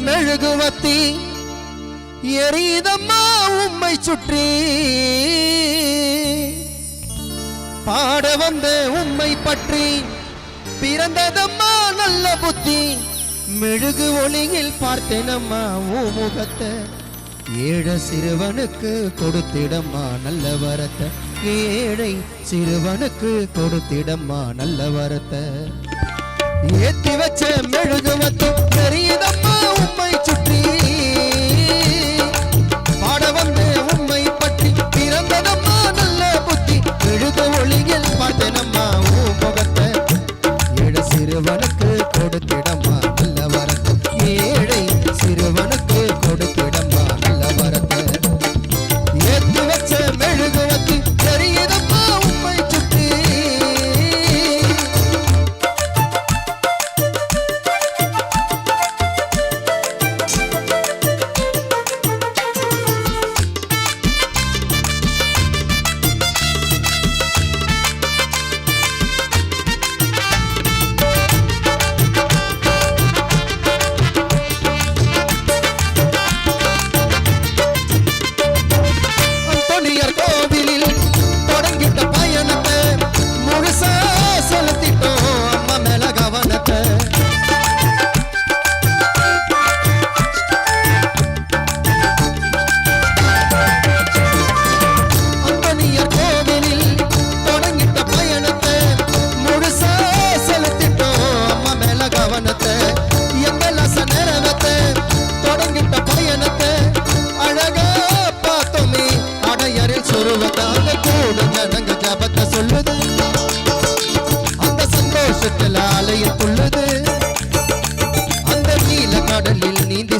மெழுகுவத்தி எரியுதம்மா உம்மை சுற்றி பாட வந்த உம்மை பற்றி பிறந்ததம்மா நல்ல புத்தி மெழுகு ஒளியில் பார்த்தேனம்மா உன் முகத்தை ஏழை சிறுவனுக்கு கொடுத்திடம்மா நல்ல வரத்தை ஏழை சிறுவனுக்கு கொடுத்திடம்மா நல்ல வரத்தை ஏத்தி வச்ச மெழுகுவத்தி தெரியுதம்மா உம்மை சுற்றி பாட வந்த உம்மை பற்றி பிறந்ததம்மா நல்ல புத்தி மெழுகு ஒளியில் பார்த்தேனம்மா உன் முகத்தை ஏழை சிறுவனுக்கு கொடுத்திடம்மா நல்ல வரத்தை ஏழை சிறுவனுக்கு கொடுத்திடம்மா நல்ல வரத்தை ஏத்தி வச்ச மெழுகுவத்தி தெரியுதம்மா உம்மை சுற்றி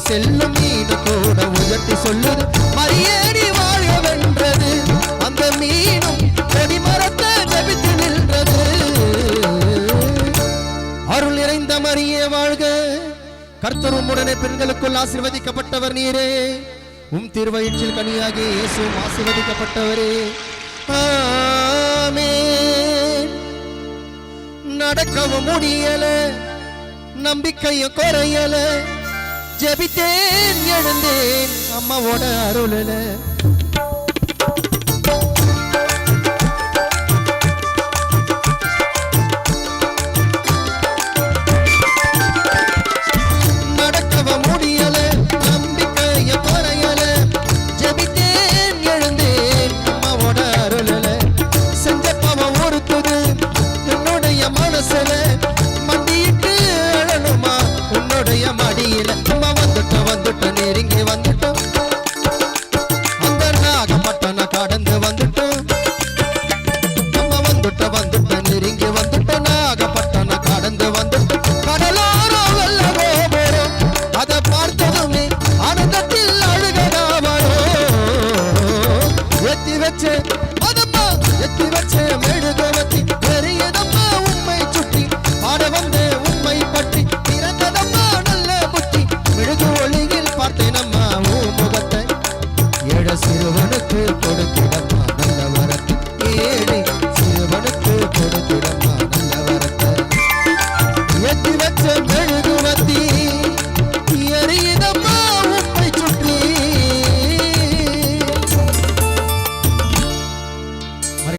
செல்லும் மீன் கூட உயர்த்தி சொல்லுது மரியேறி வாழ வென்றது அந்த மீனும் கொடிமரத்தை ஜபித்து நின்றது அருள் நிறைந்த மரியே வாழ்க கர்த்தரும் உடனே பெண்களுக்குள் ஆசீர்வதிக்கப்பட்டவர் நீரே உம் திருவயிற்றில் கனியாகிய இயேசுவும் ஆசீர்வதிக்கப்பட்டவரே ஆமென் நடக்கவும் முடியல நம்பிக்கையும் குறையல ஜெபித்தேன் எழுந்தேன் அம்மாவோட அருளல நடக்கவ முடியல நம்பிக்கைய குறையல ஜெபித்தேன் எழுந்தேன் அம்மாவோட அருளல செஞ்ச பாவம் ஒருத்தது என்னுடைய மனசுல மண்டியிட்டு அழணுமா உன்னுடைய மடியில வந்துட்டோம் நெருங்கி வந்துட்டோம் அந்த நாகப்பட்டண கடந்து வந்துட்டோம் நம்ம வந்துட்டோம் நெருங்கி வந்துட்டோம் நாகப்பட்டண கடந்து வந்துட்டோம் கடலோ